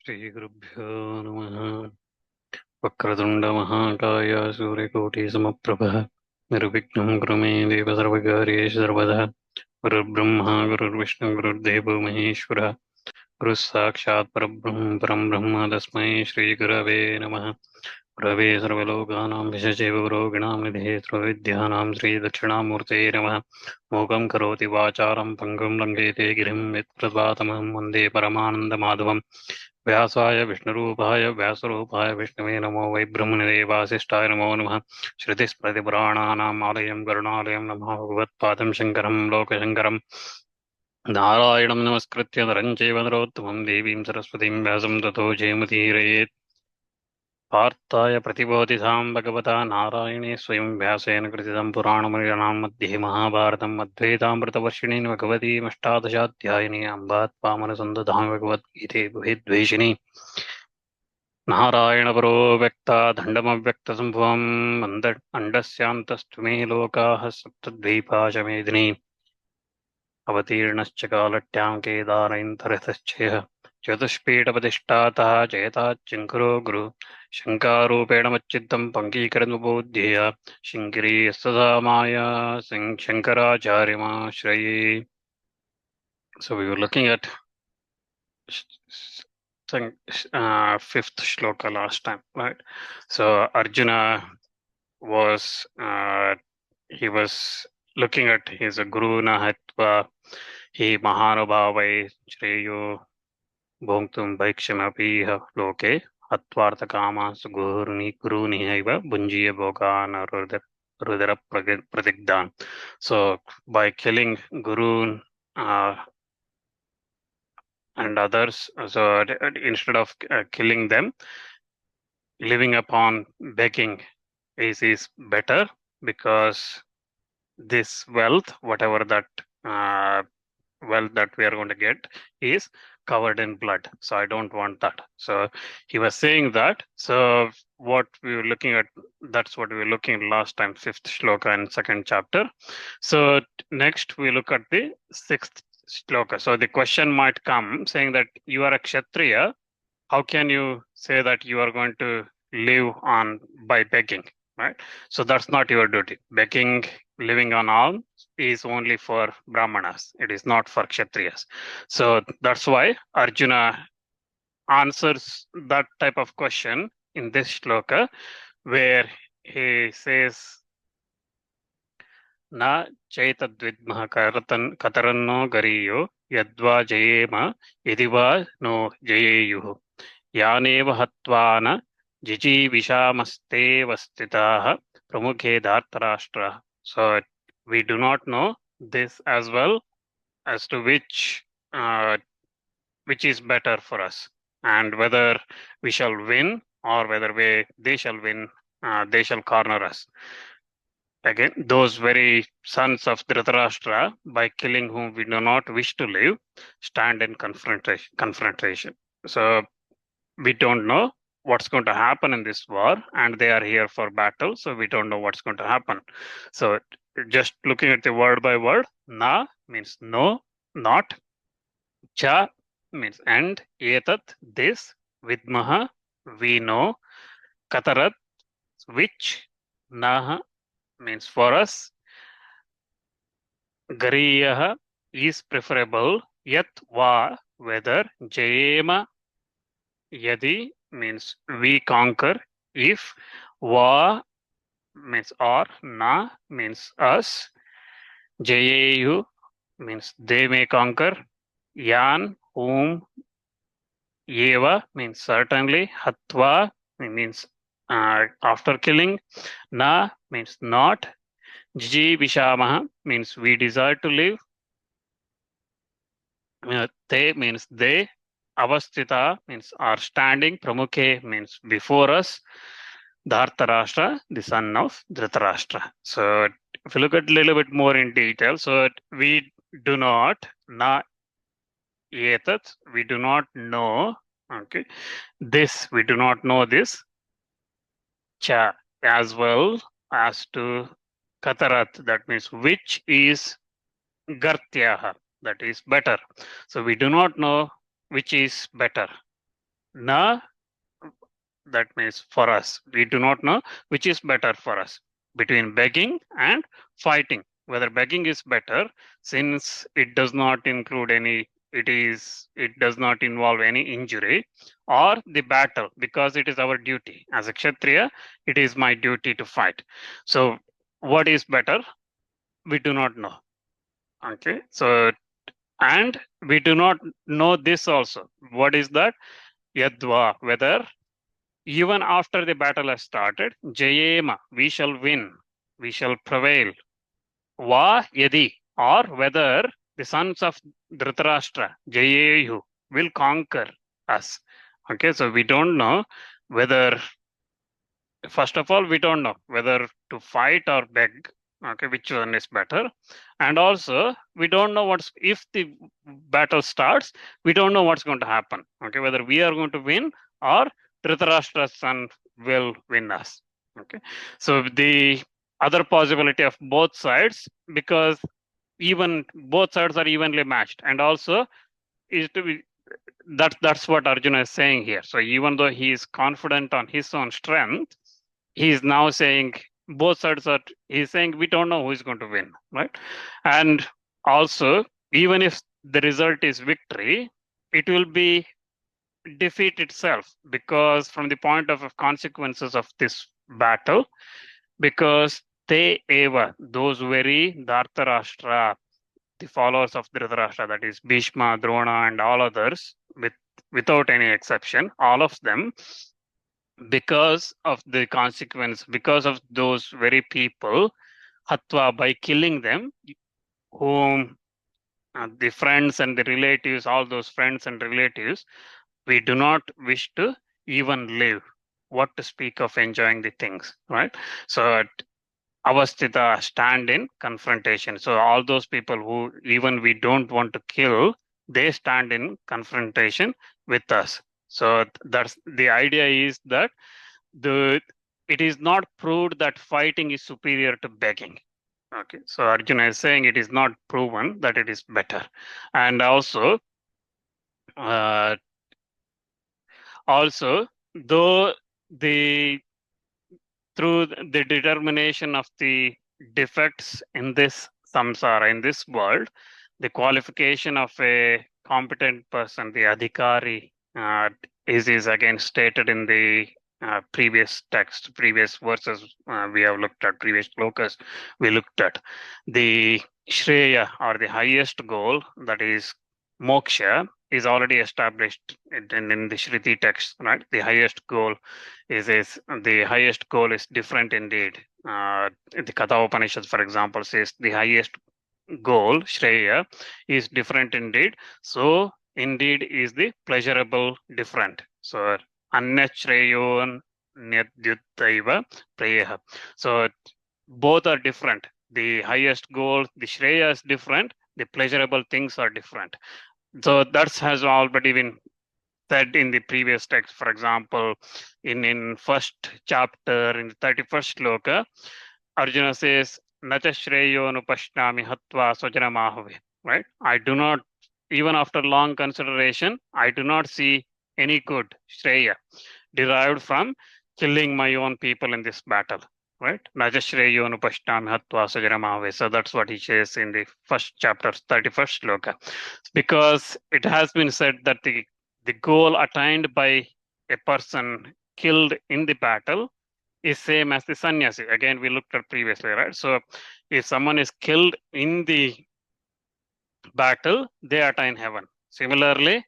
श्रीगुरुभ्यो नमः। वक्रतुण्डमहाकाय सूर्यकोटिसमप्रभः निर्विघ्नं कुरु मे देव सर्वकार्येषु सर्वदा। गुरुर्ब्रह्मा गुरुर्विष्णु गुरुर्देवो महेश्वरः गुरुः साक्षात् परं ब्रह्म तस्मै श्रीगुरवे नमः। गुरवे सर्वलोकानां विशजे गुरोगिणां निधे सर्वविद्यानां श्रीदक्षिणामूर्ते नमः। मूकं करोति वाचालं पङ्गुं लङ्घयते गिरिं यत्प्रपातमहं वन्दे परमानन्दमाधवम्। व्यासाय विष्णुरूपाय व्यासरूपाय विष्णवे नमो वै ब्रह्मनिधये वासिष्ठाय नमो नमः। श्रुतिस्मृतिपुराणानाम् आलयं करुणालयं नमः भगवत्पादं शङ्करं लोकशङ्करम् नारायणं नमस्कृत्य नरं चैव नरोत्तमं देवीं सरस्वतीं व्यासं ततो जयमुदीरयेत्। पार्थाय प्रतिबोधितां भगवता नारायणे स्वयं व्यासेन कृतितं पुराणमृणां मध्ये महाभारतम् अद्वैतामृतवर्षिणीं भगवतीमष्टादशाध्यायिनी अम्बा त्वामनसन्दधामि भगवद्गीते बुभिद्वेषिणी नारायणपरो व्यक्ता दण्डमव्यक्तसम्भवम् अण्डस्यान्तस्तु मे लोकाः सप्तद्वीपाशमेदिनी अवतीर्णश्च कालट्यां केदारैन्तरतश्चेह चतुष्पीठप्रतिष्ठातः जयताच्चङ्कुरो गुरु शङ्कारूपेण मच्चित्तं पङ्कीकरन्मुपोध्येय शिङ्गिरी यस्तदा माया शङ्कराचार्यमाश्रये. So we were looking at fifth shloka last time, right? So Arjuna was he was looking at his guru nahatva he mahanubhavai shreyo bhoktum bhaikshyamapi loke hatvartha kama guruni haiva bunjiya bhogan rudara pradigdan. So by killing guru and others, so instead of killing them, living upon begging is better, because this wealth, whatever that wealth that we are going to get, is covered in blood. So I don't want that. So he was saying that. So what we were looking at, that's what we were looking at last time, fifth shloka in second chapter. So next we look at the sixth shloka. So the question might come saying that you are a kshatriya. How can you say that you are going to live on by begging, right? So that's not your duty. Begging, living on alms is only for brahmanas. It is not for kshatriyas. So that's why Arjuna answers that type of question in this shloka, where he says, Na chaitadvidmaha kataranno gariyo yadva jayema yadiva no jayeyuhu yaneva hatvana jijivishamasthe vastitaha pramukhe dhartarashtra. So we do not know this as well as to which is better for us, and whether we shall win or whether they shall win, they shall corner us. Again, those very sons of Dhritarashtra, by killing whom we do not wish to live, stand in confrontation. So we don't know what's going to happen in this war, and they are here for battle, so we don't know what's going to happen. So just looking at the word by word, na means no, not, cha means and, etat this, vidmaha we know, katarat which, naha means for us, gariyaha is preferable, yat va whether, jayema yadi means we conquer, if, va means or, na means us, jayeyu means they may conquer, yan whom, yeva means certainly, hatva means after killing, na means not, jijivishamaha means we desire to live, te means they, avastita means are standing, pramukhe means before us, Dhartarashtra, the son of Dhritarashtra. So if you look at a little bit more in detail, so we do not, na etat, we do not know, okay, this, we do not know this, cha, as well as to katarat, that means which is gartyaha, that is better. So we do not know which is better. Na, that means for us. We do not know which is better for us between begging and fighting. Whether begging is better, since it does not include any, it does not involve any injury, or the battle, because it is our duty. As a Kshatriya, it is my duty to fight. So, what is better? We do not know. Okay. So, and we do not know this also. What is that? Yadva, whether even after the battle has started, Jayema, we shall win, we shall prevail. Va yadi, or whether the sons of Dhritarashtra, Jayeyu, will conquer us. Okay, so we don't know whether, first of all, we don't know whether to fight or beg. Okay, which one is better? And also, we don't know what's, if the battle starts, we don't know what's going to happen. Okay, whether we are going to win or Dhritarashtra's son will win us. Okay, so the other possibility of both sides, because even both sides are evenly matched, and also is to be, that's what Arjuna is saying here. So even though he is confident on his own strength, he is now saying both sides are, he's saying we don't know who is going to win, right? And also, even if the result is victory, it will be defeat itself, because from the point of consequences of this battle, because they eva, those very Dhartarashtra, the followers of Dhritarashtra, that is Bhishma, Drona, and all others, without any exception, all of them, because of the consequence, because of those very people, Hatva, by killing them, whom the friends and the relatives, all those friends and relatives, we do not wish to even live. What to speak of enjoying the things, right? So Avastita, stand in confrontation. So all those people who even we don't want to kill, they stand in confrontation with us. So that's the idea, is that the it is not proved that fighting is superior to begging. Okay, so Arjuna is saying it is not proven that it is better. And also, uh, also, though the through the determination of the defects in this samsara, in this world, the qualification of a competent person, the adhikari, is again stated in the previous text, previous verses we have looked at, previous shlokas we looked at. The Shreya, or the highest goal, that is moksha, is already established in the Shruti text, right? The highest goal is the highest goal is different indeed. The Katha Upanishad, for example, says the highest goal, Shreya, is different indeed. So indeed is the pleasurable different. So Annachreyon Nyadyuttaiva Prayeha. So both are different. The highest goal, the Shreya is different, the pleasurable things are different. So that has already been said in the previous text. For example, in first chapter, in the 31st shloka, Arjuna says, Nacha Shreyo Nupashnami Hatva Swajanamahave. Right? I do not, even after long consideration, I do not see any good Shreya derived from killing my own people in this battle. Right? Naja Shreyo Nupashnami Hatva Swajanamahave. So that's what he says in the first chapter, 31st shloka. Because it has been said that the goal attained by a person killed in the battle is same as the sannyasi. Again, we looked at previously, right? So if someone is killed in the battle, they attain heaven. Similarly,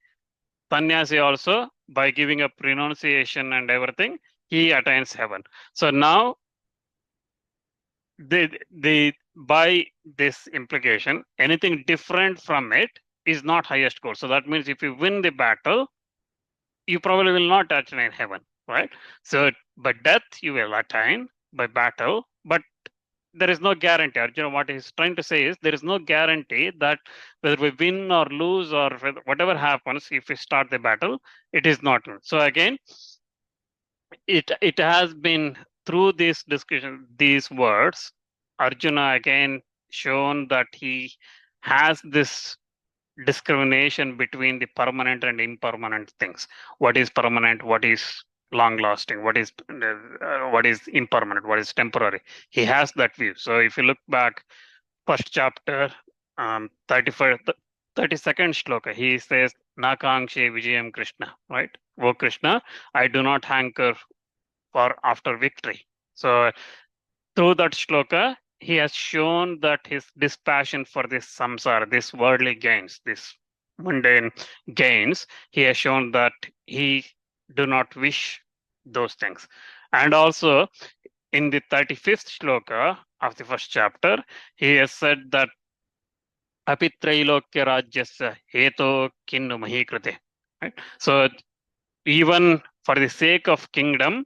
sannyasi also, by giving up renunciation and everything, he attains heaven. So now, the by this implication, anything different from it is not highest goal. So that means if you win the battle, you probably will not attain heaven, right? So, by death you will attain by battle, but there is no guarantee. Arjuna, what he's trying to say is there is no guarantee that whether we win or lose or whatever happens, if we start the battle, it is not. So again, it has been through this discussion, these words, Arjuna again shown that he has this discrimination between the permanent and impermanent things. What is permanent? What is long lasting? What is impermanent? What is temporary? He has that view. So if you look back, first chapter, 32nd shloka, he says, Nakangshe Vijayam Krishna, right? Oh Krishna, I do not hanker for after victory. So through that shloka, he has shown that his dispassion for this samsara, this worldly gains, this mundane gains, he has shown that he do not wish those things. And also in the 35th shloka of the first chapter, he has said that apitrailokya rajyasya heto kinnu mahikrite. Right? So even for the sake of kingdom,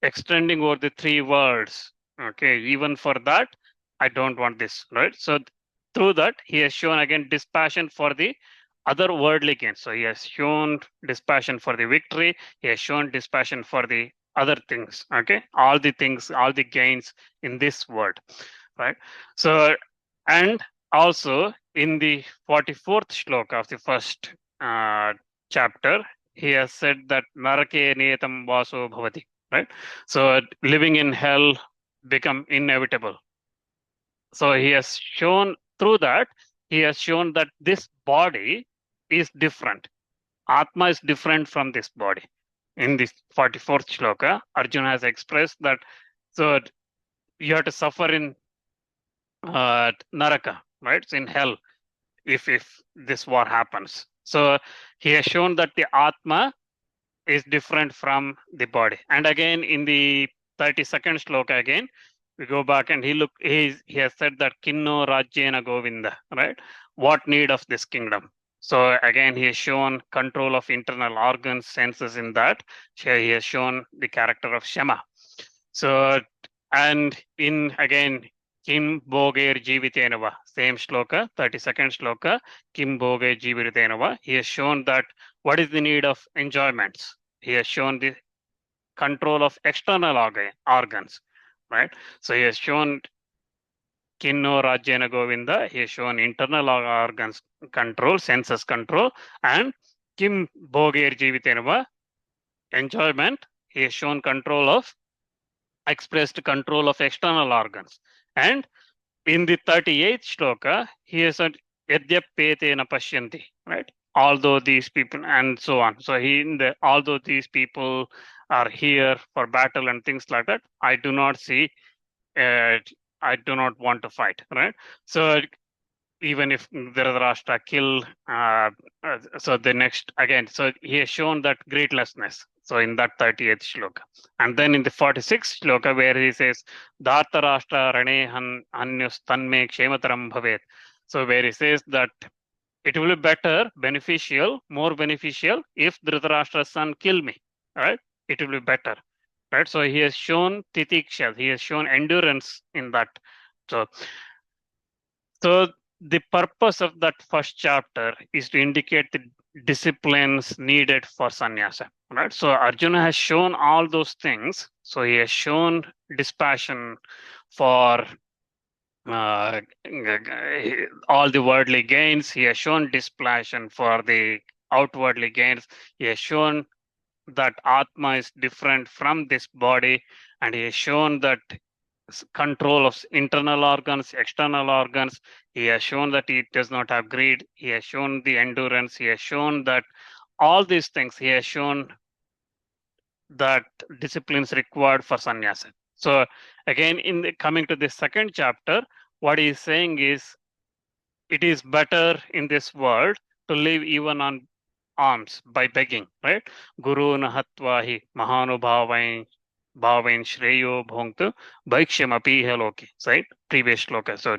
extending over the three worlds, okay, even for that, I don't want this, right? So through that, he has shown again dispassion for the other worldly gains. So he has shown dispassion for the victory. He has shown dispassion for the other things, okay? All the things, all the gains in this world, right? So, and also in the 44th shloka of the first chapter, he has said that narake niyatam vaso bhavati, right? So living in hell become inevitable. So he has shown through that, he has shown that this body is different. Atma is different from this body. In this 44th shloka, Arjuna has expressed that, so you have to suffer in naraka, right? It's in hell if this war happens. So he has shown that the Atma is different from the body. And again, in the 32nd shloka, again, we go back and he has said that kinno rajyena govinda, right? What need of this kingdom? So again, he has shown control of internal organs, senses in that. He has shown the character of Shama. So, and in again, Kim Bhoger Jivitenava, same shloka, 32nd shloka, Kim Bhoger Jivitenava, he has shown that what is the need of enjoyments. He has shown the control of external organs, right? So he has shown Kinno Rajyena Govinda, he has shown internal organs control, senses control, and Kim Bhoger Jivitenava, enjoyment, he has shown expressed control of external organs. And in the 38th shloka, he has said, Yadyapetena Pashyanti, right? Although these people, and so on. So although these people are here for battle and things like that, I do not see, I do not want to fight, right? So even if Dhritarashtra kill, so the next, again, so he has shown that greatlessness. So in that 38th shloka. And then in the 46th shloka, where he says, Dhartarashtra rane hanyus tanme kshemataram bhavet. So where he says that it will be better, beneficial, more beneficial if Dhritarashtra's son kill me, right? It will be better, right? So he has shown titiksha, he has shown endurance in that. So the purpose of that first chapter is to indicate the disciplines needed for sannyasa, right? So Arjuna has shown all those things. So he has shown dispassion for all the worldly gains. He has shown dispassion for the outwardly gains. He has shown that Atma is different from this body, and he has shown that control of internal organs, external organs. He has shown that he does not have greed. He has shown the endurance. He has shown that all these things, he has shown that disciplines required for sannyasa. So again, coming to the second chapter, what he is saying is, it is better in this world to live even on alms by begging, right? Guru nahatvahi mahanubhavain bhavain shreyo bhongtu bhaikshyam api loki, right? Previous shloka, so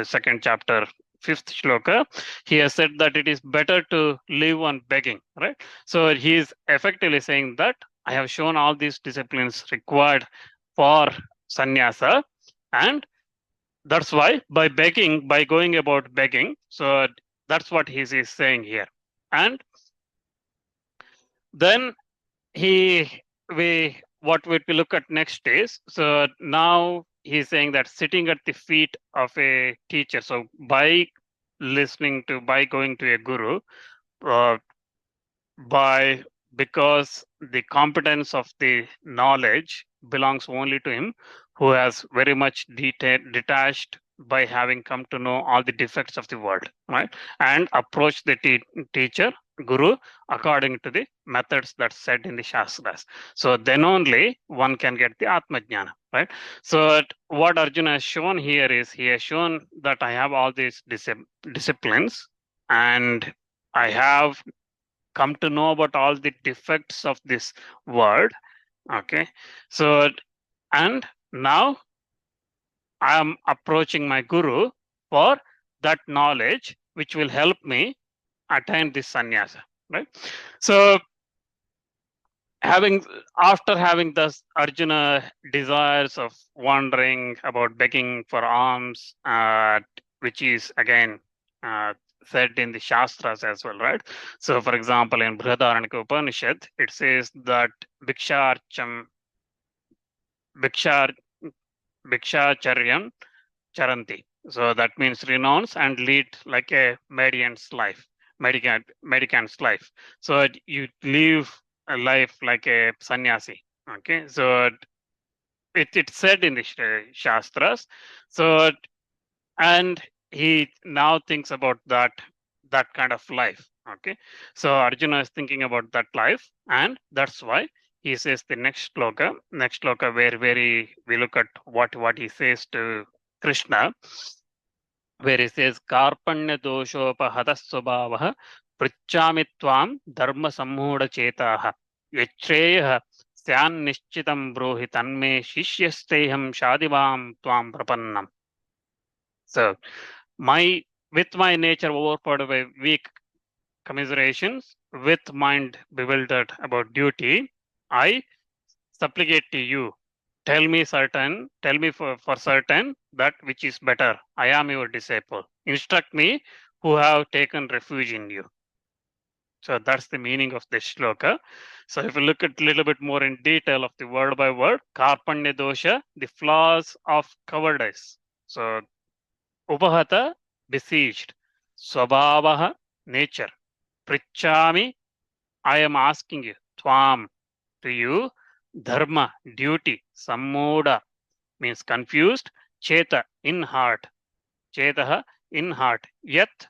second chapter, 5th shloka, he has said that it is better to live on begging, right? So he is effectively saying that I have shown all these disciplines required for sannyasa, and that's why by begging, by going about begging, so that's what he is saying here. And then what we look at next is, so now he's saying that sitting at the feet of a teacher. So by by going to a guru, uh, because the competence of the knowledge belongs only to him who has very much detached by having come to know all the defects of the world, right? And approach the teacher, guru, according to the methods that's said in the Shastras. So then only one can get the Atma Jnana, right? So what Arjuna has shown here is he has shown that I have all these disciplines, and I have come to know about all the defects of this world. Okay. So, and now I am approaching my guru for that knowledge, which will help me attain this sannyasa, right? So, having after having this, Arjuna desires of wandering about begging for alms, which is again said in the Shastras as well, right? So, for example, in Brihadaranyaka Upanishad, it says that Bhikshacharya Bhikshar Bhikshacharyam Charanti. So that means renounce and lead like a mendicant's life. So you live a life like a sannyasi. Okay, so it's said in the Shastras. So, and he now thinks about that kind of life. Okay, so Arjuna is thinking about that life, and that's why he says the next shloka where we look at what he says to Krishna, where he says karpanya doshopahata svabhavah pritchami tvam dharma sammudha chetaha yachreyah syan nishchitam brohi tanme shishyasteham shadivam tvam prapannam. So my with my nature overpowered by weak commiserations, with mind bewildered about duty, I supplicate to you. Tell me for certain that which is better. I am your disciple. Instruct me who have taken refuge in you. So that's the meaning of this shloka. So if you look at a little bit more in detail of the word by word, karpanya dosha, the flaws of cowardice. So upahata, besieged. Swabhavaha, nature. Prichami, I am asking you. Tvam, to you. Dharma, duty. Sammoda, means confused. Cheta, in heart. Chetaha, in heart. Yet,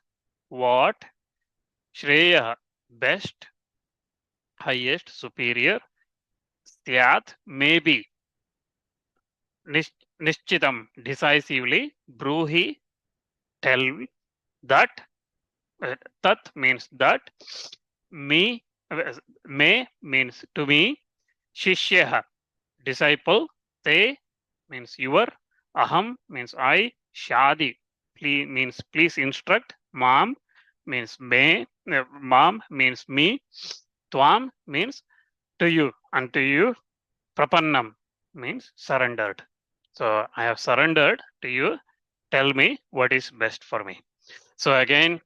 what? Shreya, best. Highest, superior. Syat, maybe. Nishchitam, decisively. Bruhi, tell that. Tat means that. Me, may means to me. Shishyaha, disciple. Te means your. Aham means I. Shadi means please instruct. Mam means may. Mam means me. Tvam means to you. And to you. Prapannam means surrendered. So I have surrendered to you. Tell me what is best for me. So again,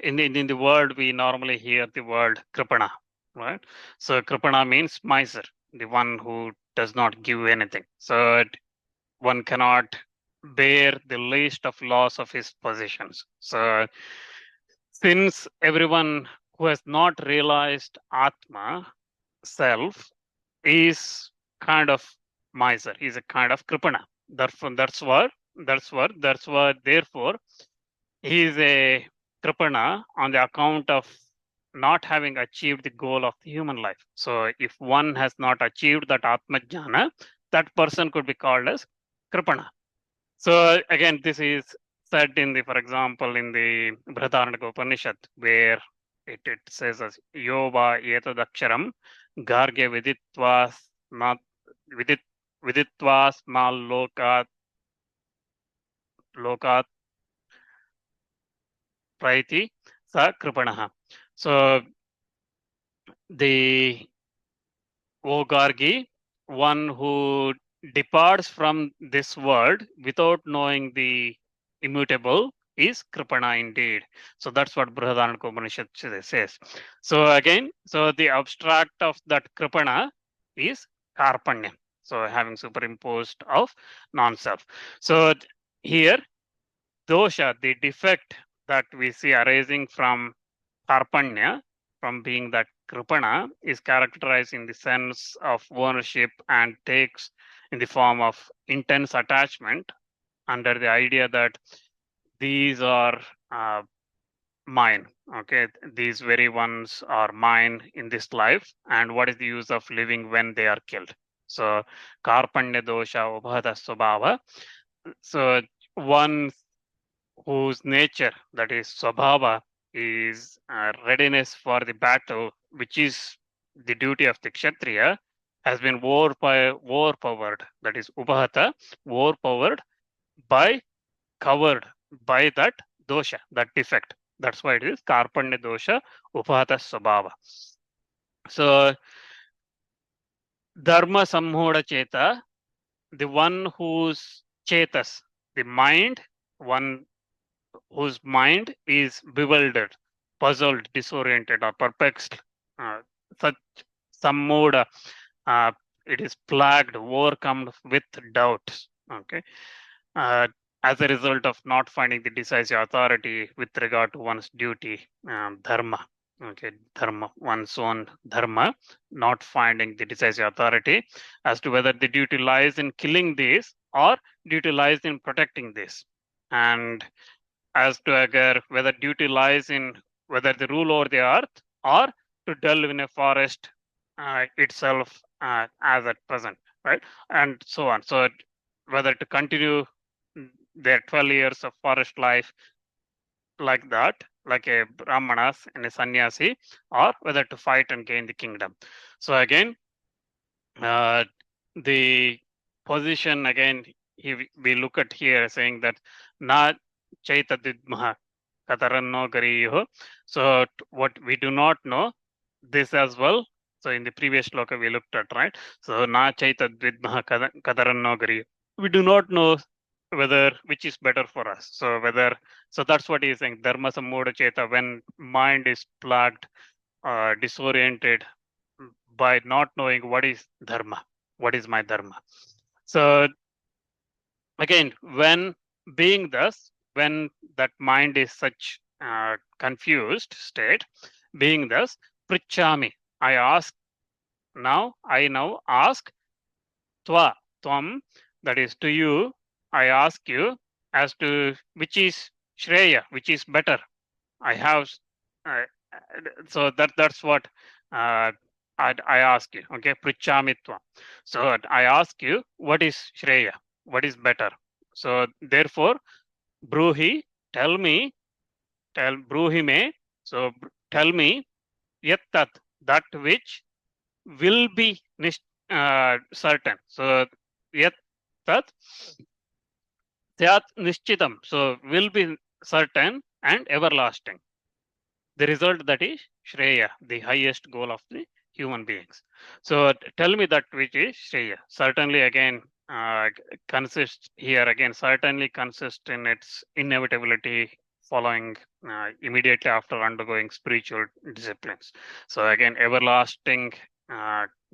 in the world, we normally hear the word kripana, right? So kripana means miser, the one who does not give anything. So one cannot bear the least of loss of his possessions. So since everyone who has not realized Atma, self, is kind of miser, is a kind of kripana. Therefore, he is a kripana on the account of not having achieved the goal of the human life. So if one has not achieved that Atma Jnana, that person could be called as kripana. So again, this is said in the, for example, in the Brihadaranyaka Upanishad, where it says as Yova etadaksharam garge viditva not viditva small lokat praiti sa kripanaha. So the Gargi, one who departs from this world without knowing the immutable, is kripana indeed. So that's what Brihadaranyaka Upanishad says. So again, so the abstract of that kripana is karpanya. So having superimposed of non-self. So here dosha, the defect that we see arising from karpanya, from being that kripana, is characterized in the sense of ownership and takes in the form of intense attachment under the idea that these are mine. Okay, these very ones are mine in this life, and what is the use of living when they are killed? So, karpanya dosha ubhata swabhava. So, one whose nature, that is swabhava, is readiness for the battle, which is the duty of the kshatriya, has been overpowered, that is ubhata, overpowered by, covered by that dosha, that defect. That's why it is karpanya dosha upahata swabhava. So dharma sammoda cheta, the one whose chetas, the mind, one whose mind is bewildered, puzzled, disoriented, or perplexed, such sammoda, uh, it is plagued, overcome with doubts. Okay, uh, as a result of not finding the decisive authority with regard to one's duty, dharma. Okay, dharma, one's own dharma, not finding the decisive authority as to whether the duty lies in killing this or duty lies in protecting this, and as to whether duty lies in whether the rule over the earth or to delve in a forest itself as at present, right? And so on. So whether to continue their 12 years of forest life like that, like a brahmanas and a sannyasi, or whether to fight and gain the kingdom. So again, uh, the position again, we look at here saying that na chaitadidmaha kataranno gariyo. So what we do not know this as well. So in the previous shloka we looked at, right? So na chaitadidmaha kataranno gariyo. We do not know whether which is better for us. So whether, so that's what he's saying. Dharma sammoda cheta, when mind is plagued, disoriented by not knowing what is dharma, what is my dharma. So again, when being thus, when that mind is such confused state, being thus, prichami, I ask now, I now ask twa, tvam, that is to you, I ask you as to which is shreya, which is better. I have, uh, so that's what uh, I ask you. Okay, prichamitva. So I ask you, what is shreya? What is better? So therefore, bruhi, tell me, tell bruhi me. So tell me, yat tat, that which will be certain. So yat tat, tyat nishchitam. So will be certain and everlasting. The result, that is Shreya, the highest goal of the human beings. So tell me that which is Shreya. Certainly again consists here again, certainly consists in its inevitability following immediately after undergoing spiritual disciplines. So again, everlasting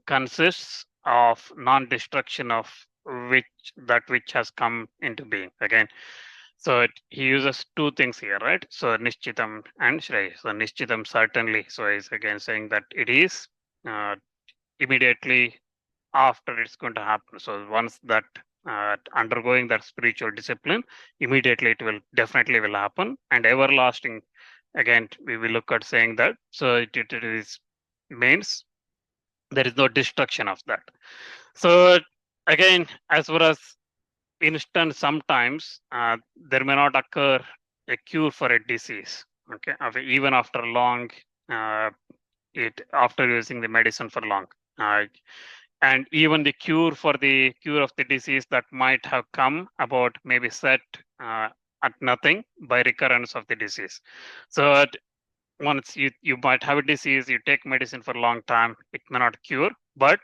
consists of non-destruction of which that which has come into being. Again, so he uses two things here, right? So Nishchitam and Shreya. So Nishchitam certainly. So he's again saying that it is uh, immediately after it's going to happen. So once that undergoing that spiritual discipline, immediately it will definitely will happen. And everlasting, again, we will look at saying that. So it is means there is no destruction of that. So again, as far as instant, sometimes there may not occur a cure for a disease. Okay, even after long, uh, it after using the medicine for long, and even the cure for the cure of the disease that might have come about maybe set at nothing by recurrence of the disease. So once you might have a disease, you take medicine for a long time, it may not cure, but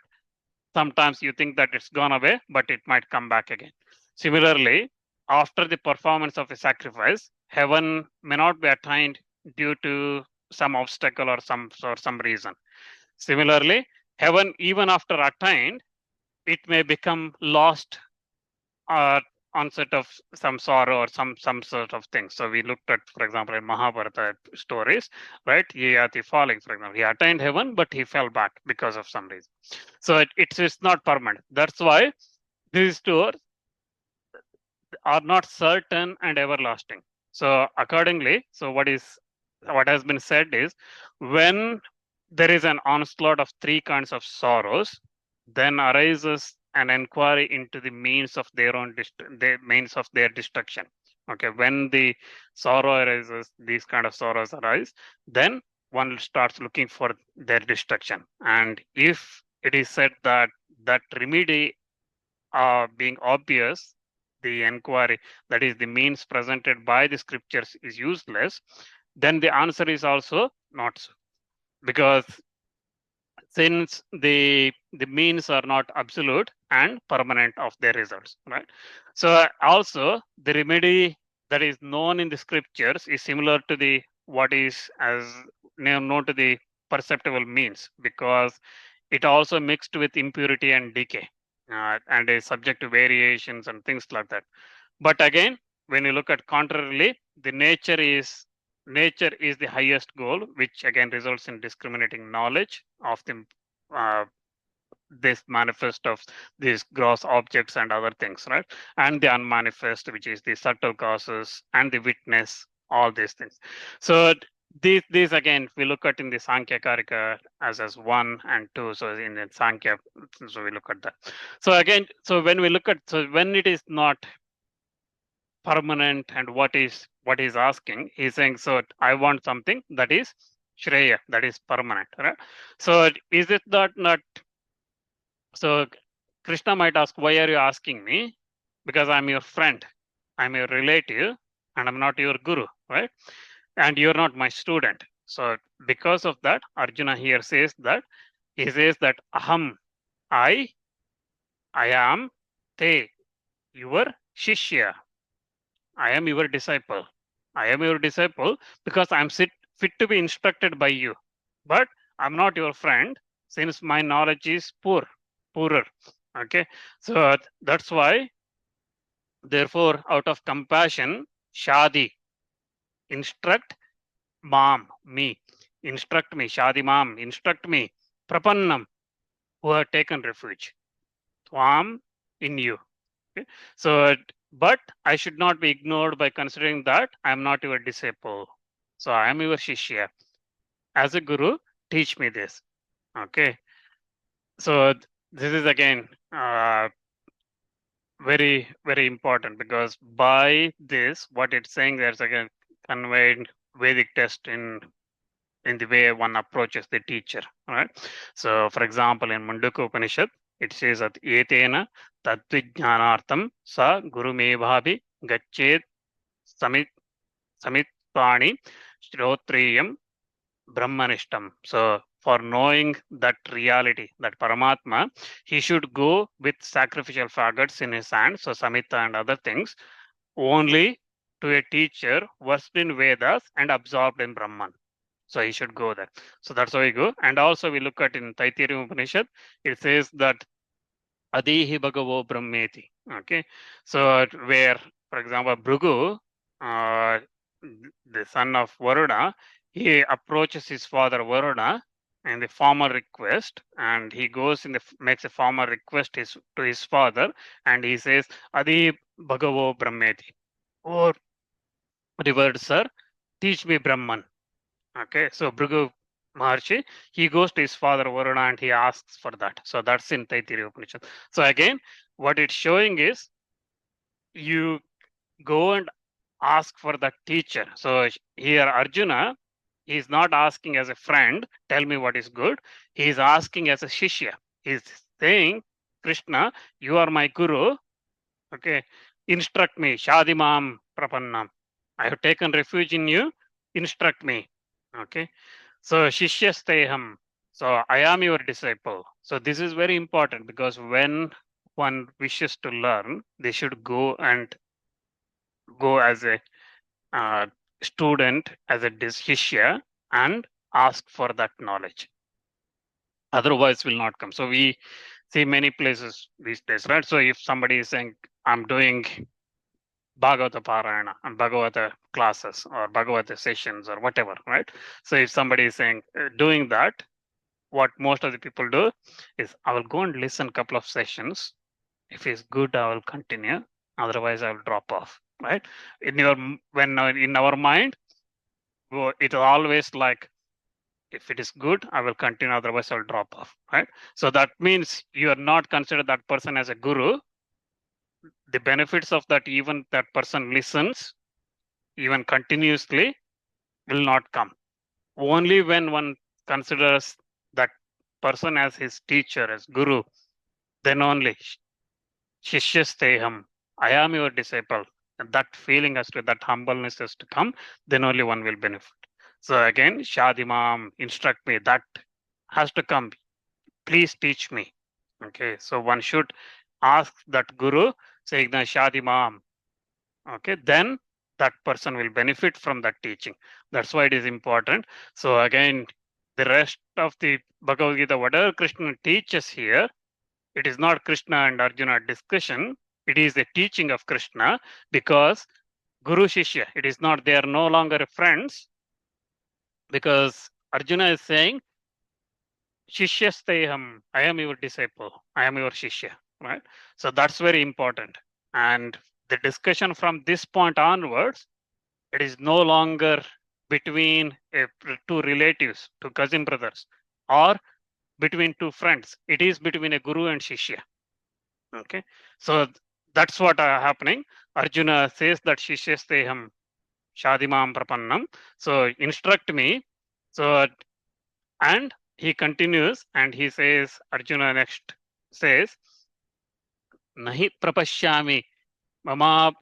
sometimes you think that it's gone away, but it might come back again. Similarly, after the performance of a sacrifice, heaven may not be attained due to some obstacle or some reason. Similarly, heaven, even after attained, it may become lost, uh, onset of some sorrow or some sort of thing. So we looked at, for example, in Mahabharata stories, right? Yayati falling, for example, he attained heaven, but he fell back because of some reason. So it's not permanent. That's why these two are not certain and everlasting. So accordingly, so what has been said is, when there is an onslaught of three kinds of sorrows, then arises an inquiry into the means of their own the means of their destruction. Okay, when the sorrow arises, these kind of sorrows arise, then one starts looking for their destruction. And if it is said that that remedy being obvious, the inquiry, that is the means presented by the scriptures, is useless, then the answer is also not so. Because since the means are not absolute and permanent of their results, right? So also the remedy that is known in the scriptures is similar to the what is as known to the perceptible means, because it also mixed with impurity and decay, and is subject to variations and things like that. But again, when you look at contrarily, the nature is the highest goal, which again results in discriminating knowledge of the uh, this manifest of these gross objects and other things, right? And the unmanifest, which is the subtle causes and the witness, all these things. So these again, we look at in the Sankhya Karika as 1 and 2. So in the Sankhya, so we look at that. So again, so when we look at, so when it is not permanent and what is asking, he's saying, so I want something that is Shreya, that is permanent, right? So is it that not? So Krishna might ask, why are you asking me? Because I'm your friend, I'm your relative, and I'm not your guru, right? And you're not my student. So because of that, Arjuna here says that, he says that aham, I am te, your shishya. I am your disciple. I am your disciple because I'm fit to be instructed by you. But I'm not your friend, since my knowledge is poorer. Okay. So that's why, therefore, out of compassion, Shadi, instruct me, instruct me, Shadi Mam, instruct me, Prapannam, who have taken refuge, Twam, in you. Okay. So, but I should not be ignored by considering that I am not your disciple. So I am your Shishya. As a guru, teach me this. Okay. So this is again very, very important, because by this, what it's saying, there's again conveyed Vedic test in the way one approaches the teacher. Right. So for example, in Mundaka Upanishad, it says that etena tatvijnanartam sa gurumevabhi gachet samit samitpani shrotriyam brahmanishtam. So for knowing that reality, that Paramatma, he should go with sacrificial faggots in his hand, so Samhita and other things, only to a teacher versed in Vedas and absorbed in Brahman. So he should go there. So that's how we go. And also we look at in Taittiriya Upanishad, it says that Adihi Bhagavo Brahmeti. Okay. So where, for example, Bhrigu, uh, the son of Varuna, he approaches his father Varuna and the formal request, and he goes in the makes a formal request to his father, and he says, Adi Bhagavo Brahmeti. Oh, revered sir, teach me Brahman. Okay, so Bhrigu Maharshi, he goes to his father Varuna and he asks for that. So that's in Taittiriya Upanishad. So again, what it's showing is, you go and ask for the teacher. So here Arjuna, he's not asking as a friend, tell me what is good. He's asking as a shishya. He's saying, Krishna, you are my guru. Okay, instruct me. Shadimam prapannam. I have taken refuge in you. Instruct me. Okay. So Shishyasteham. So I am your disciple. So this is very important, because when one wishes to learn, they should go as a uh, student, as a Shishya, and ask for that knowledge. Otherwise, will not come. So we see many places these days, right? So if somebody is saying, I'm doing Bhagavata Parayana and Bhagavata classes or Bhagavata sessions or whatever, right? So if somebody is saying doing that, what most of the people do is I will go and listen a couple of sessions. If it's good, I will continue. Otherwise, I will drop off, right? In your when in our mind, it is always like if it is good, I will continue. Otherwise, I will drop off, right? So that means you are not consider that person as a guru. The benefits of that, even that person listens, even continuously, will not come. Only when one considers that person as his teacher, as guru, then only Shishyasteham, I am your disciple. And that feeling has to, that humbleness has to come, then only one will benefit. So again, Shadimam, instruct me, that has to come. Please teach me. Okay, so one should ask that guru, saying the Shadimam. Okay, then that person will benefit from that teaching. That's why it is important. So again, the rest of the Bhagavad Gita, whatever Krishna teaches here, it is not Krishna and Arjuna discussion. It is the teaching of Krishna, because Guru Shishya, it is not, they are no longer friends, because Arjuna is saying, Shishyasteham, I am your disciple, I am your Shishya, right? So that's very important. And the discussion from this point onwards, it is no longer between two relatives, two cousin brothers, or between two friends. It is between a guru and shishya. Okay, so that's what happening. Arjuna says that shishyasteham shadimam prapannam. So instruct me. So and he continues and he says, Arjuna next says, nahi prapashyami mama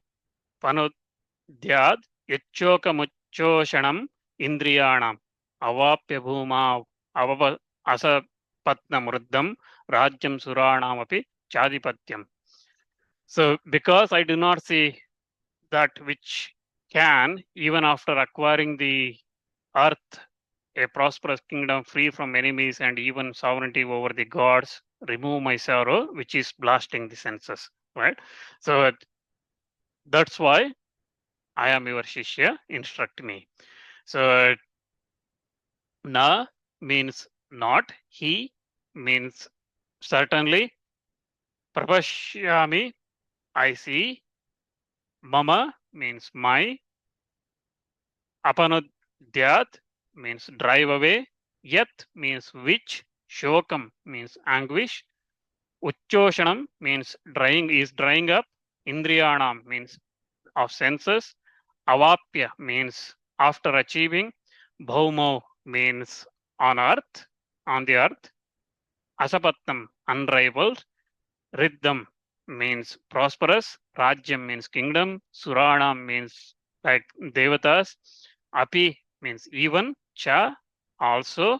panudyad yacchokamuccoshanam indriyanam avapya bhuma avava asapatnamruddam rajyam suranamapi chadipatyam. So because I do not see that which can, even after acquiring the earth, a prosperous kingdom free from enemies and even sovereignty over the gods, remove my sorrow, which is blasting the senses, right? So that's why I am your shishya, instruct me. So na means not, he means certainly, prapashyami, I see, mama means my, apanudyat means drive away, yat means which, shokam means anguish, uchchoshanam means drying up, indriyanam means of senses, avapya means after achieving, bhaumo means on earth, on the earth, asapattam unrivaled, riddham means prosperous, rajyam means kingdom, suranam means like devatas, api means even, cha also,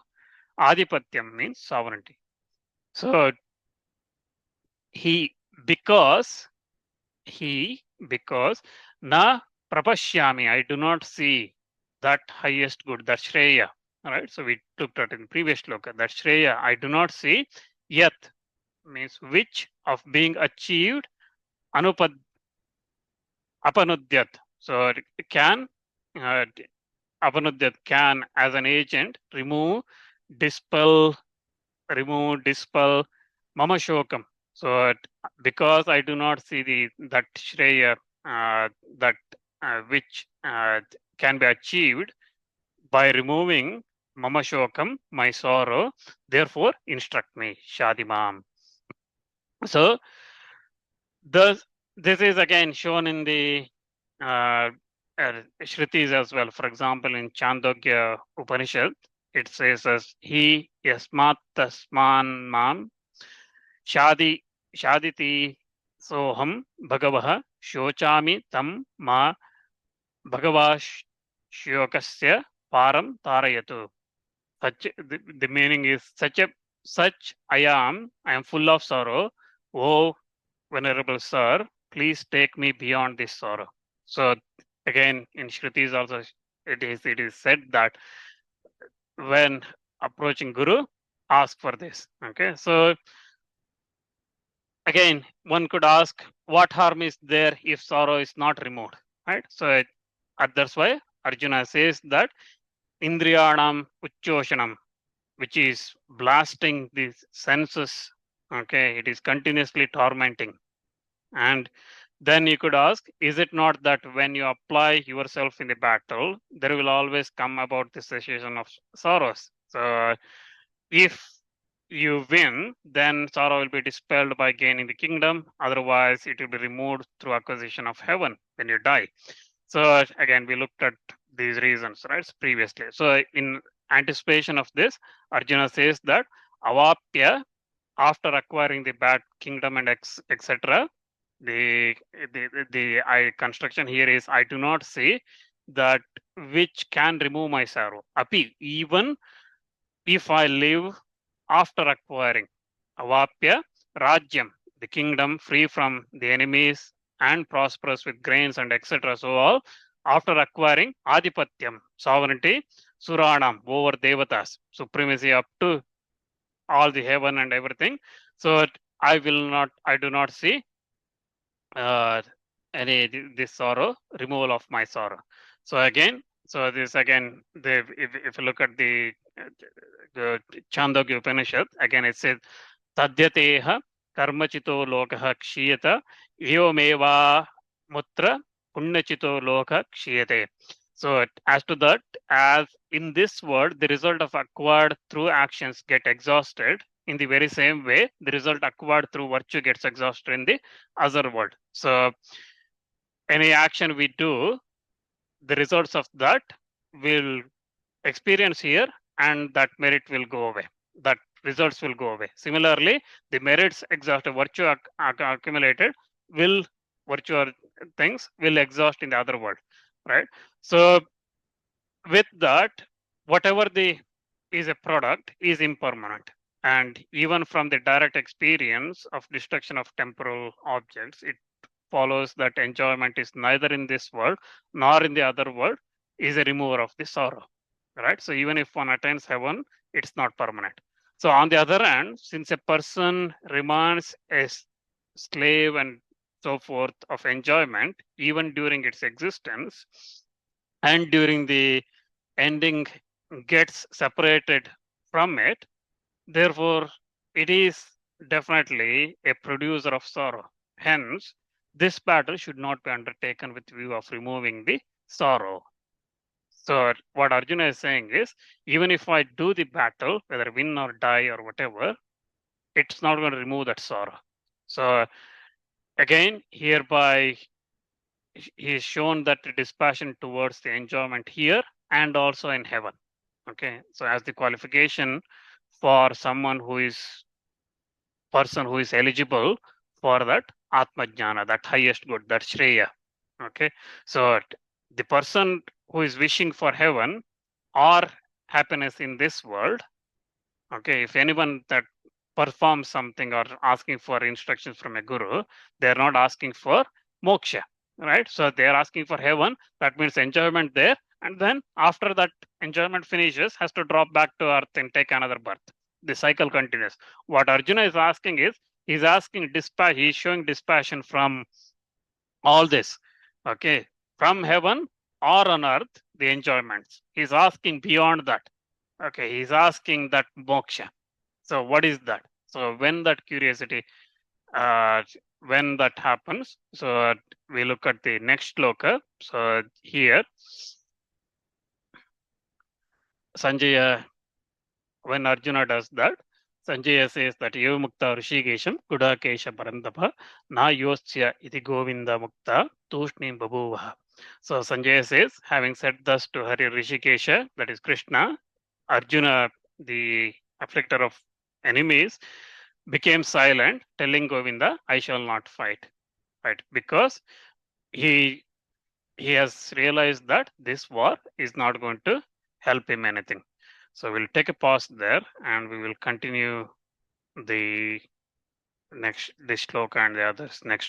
adipatyam means sovereignty. So he because na prapashyami, I do not see that highest good, that shreya, right? So we looked at in previous shloka, that shreya I do not see, yet means which of being achieved, anupad apanudyat. So it can apanudyat can as an agent dispel mama shokam. So because I do not see that shreya, that which can be achieved by removing mama shokam, my sorrow, therefore instruct me, shadimam. So this is again shown in the Shrutis as well. For example, in Chandogya Upanishad, it says as he yasmat tasman mam shaditi soham bhagavah shochami tam ma bhagavashyokasya param tarayatu. The meaning is such I am full of sorrow. Oh, venerable sir, please take me beyond this sorrow. So again, in Shrutis also, it is said that when approaching Guru, ask for this. Okay, so again, one could ask, what harm is there if sorrow is not removed, right? So that's why Arjuna says that Indriyanam Uchchoshanam, which is blasting the senses, okay, it is continuously tormenting. And then you could ask, is it not that when you apply yourself in the battle, there will always come about the cessation of sorrows? So if you win, then sorrow will be dispelled by gaining the kingdom. Otherwise, it will be removed through acquisition of heaven when you die. So again, we looked at these reasons, right, previously. So in anticipation of this, Arjuna says that avapya, after acquiring the bad kingdom and etc., the I construction here is I do not say that which can remove my sorrow. Api, even if I live after acquiring avapya rajyam, the kingdom free from the enemies and prosperous with grains and etc. So all after acquiring adhipatyam, sovereignty, suranam, over devatas, supremacy up to all the heaven and everything. So I do not see uh, any this sorrow, removal of my sorrow. So again, so this again, if you look at the Chandogya Upanishad, again it says tadyateha karmachito lokah kshiyata evameva mutra punyachito lokah kshiyate. So as to that, as in this world, the result of acquired through actions get exhausted. In the very same way, the result acquired through virtue gets exhausted in the other world. So any action we do, the results of that will experience here, and that merit will go away. That results will go away. Similarly, the merits exhausted, virtue accumulated will virtue things will exhaust in the other world, right? So with that, whatever the is a product is impermanent. And even from the direct experience of destruction of temporal objects, it follows that enjoyment is neither in this world nor in the other world, is a remover of the sorrow, right? So even if one attains heaven, it's not permanent. So on the other hand, since a person remains a slave and so forth of enjoyment, even during its existence, and during the ending gets separated from it, therefore it is definitely a producer of sorrow. Hence, this battle should not be undertaken with view of removing the sorrow. So what Arjuna is saying is, even if I do the battle, whether win or die or whatever, it's not going to remove that sorrow. So again, hereby he is shown that dispassion towards the enjoyment here and also in heaven. Okay, so as the qualification for someone who is person who is eligible for that Atma Jnana, that highest good, that Shreya. Okay, so the person who is wishing for heaven or happiness in this world, okay, if anyone that performs something or asking for instructions from a guru, they're not asking for moksha, right? So they're asking for heaven, that means enjoyment there, and then after that enjoyment finishes, has to drop back to earth and take another birth. The cycle continues. What Arjuna is asking is, he's asking dispassion, he's showing dispassion from all this, okay, from heaven or on earth, the enjoyments. He's asking beyond that. Okay, he's asking that moksha. So what is that? So when that curiosity, when that happens, so we look at the next shloka. So here, Sanjaya, when Arjuna does that, Sanjaya says that Eva Mukta Rishikesham Kudakesha Parantapa Na Yosya Iti Govinda Mukta Tushni Babuvaha. So Sanjaya says, having said thus to Hari Rishikesha, that is Krishna, Arjuna, the afflictor of enemies, became silent, telling Govinda, I shall not fight. Right? Because he has realized that this war is not going to help him anything. So we'll take a pause there and we will continue the next this shloka and the others next